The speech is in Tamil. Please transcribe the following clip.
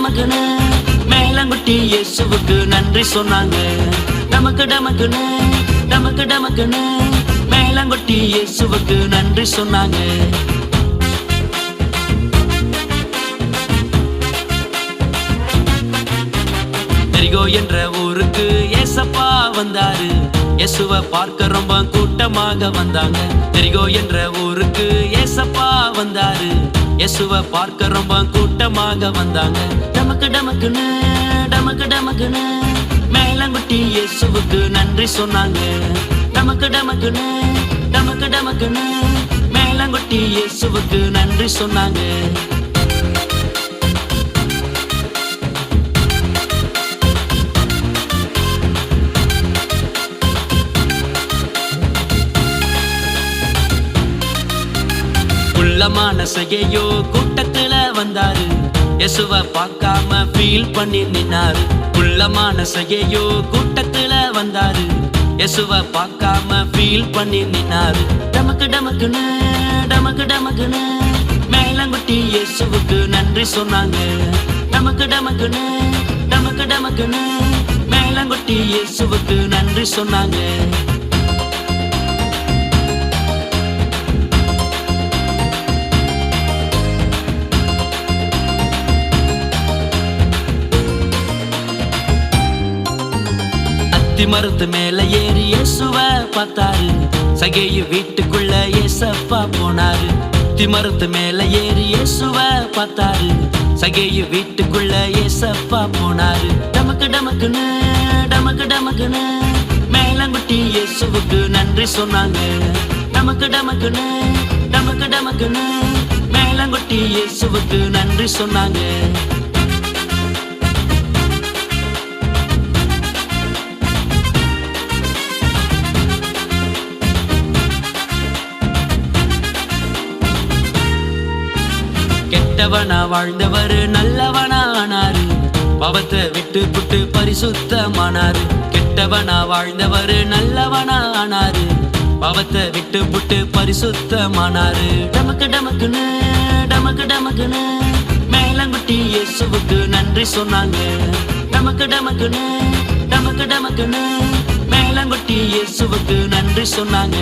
டமக்குன்னு மேலங்குட்டி இயேசுவுக்கு நன்றி சொன்னாங்க. டமக்கு டமக்குன்னு டமக்கு டமக்குன்னு மேலங்குட்டி இயேசுவுக்கு நன்றி சொன்னாங்க. எரிகோ என்ற ஊருக்கு ஏசப்பா வந்தாரு. இயேசுவை பார்க்க ரொம்ப கூட்டமாக வந்தாங்க. எரிகோ என்ற ஊருக்கு ஏசப்பா வந்தாரு. இயேசுவை பார்க்க ரொம்ப கூட்டமாக வந்தாங்க. டமக்கு டமக்குன்னு டமக்கு டமக்குன்னு மேலங்குட்டி இயேசுவுக்கு நன்றி சொன்னாங்க. டமக்கு டமக்குன்னு டமக்கு டமக்குன்னு மேலங்குட்டி இயேசுவுக்கு நன்றி சொன்னாங்க. உள்ளமான செய்யோ கூட்டத்துல வந்தாரு. இயேசுவை பார்க்காம ஃபீல் பண்ணி நின்னாரு. உள்ளமான செய்யோ கூட்டத்துல வந்தாரு. இயேசுவை பார்க்காம ஃபீல் பண்ணி நின்னாரு. டமக்கு டமக்குன்னு டமக்கு டமக்குன்னு மேலங்குட்டி இயேசுவுக்கு நன்றி சொன்னாங்க. டமக்கு டமக்குன்னு டமக்கு டமக்குன்னு மேலங்குட்டி இயேசுவுக்கு நன்றி சொன்னாங்க. அத்தி மரத்து மேல ஏறி இயேசுவை பார்த்தாரு. சகேயு வீட்டுக்குள்ள ஏசப்பா போனாரு. அத்தி மரத்து மேல ஏறி இயேசுவை பார்த்தாரு. சகேயு வீட்டுக்குள்ள ஏசப்பா போனாரு. டமக்கு டமக்குன்னு டமக்கு டமக்குன்னு மேலங்குட்டி இயேசுவுக்கு நன்றி சொன்னாங்க. டமக்கு டமக்குன்னு டமக்கு டமக்குன்னு மேலங்குட்டி இயேசுவுக்கு நன்றி சொன்னாங்க. கெட்டவனா வாழ்ந்தவர் நல்லவனா ஆனாரு. பாவத்தை விட்டு புட்டு பரிசுத்தமானாரு. கெட்டவனா வாழ்ந்தவர் நல்லவனா ஆனாரு. பாவத்தை விட்டு புட்டு பரிசுத்தமானாரு. டமக்கு டமக்குன்னு டமக்கு டமக்குன்னு மேலங்குட்டி இயேசுவுக்கு நன்றி சொன்னாங்க. டமக்கு டமக்குன்னு டமக்கு டமக்குன்னு மேலங்குட்டி இயேசுவுக்கு நன்றி சொன்னாங்க.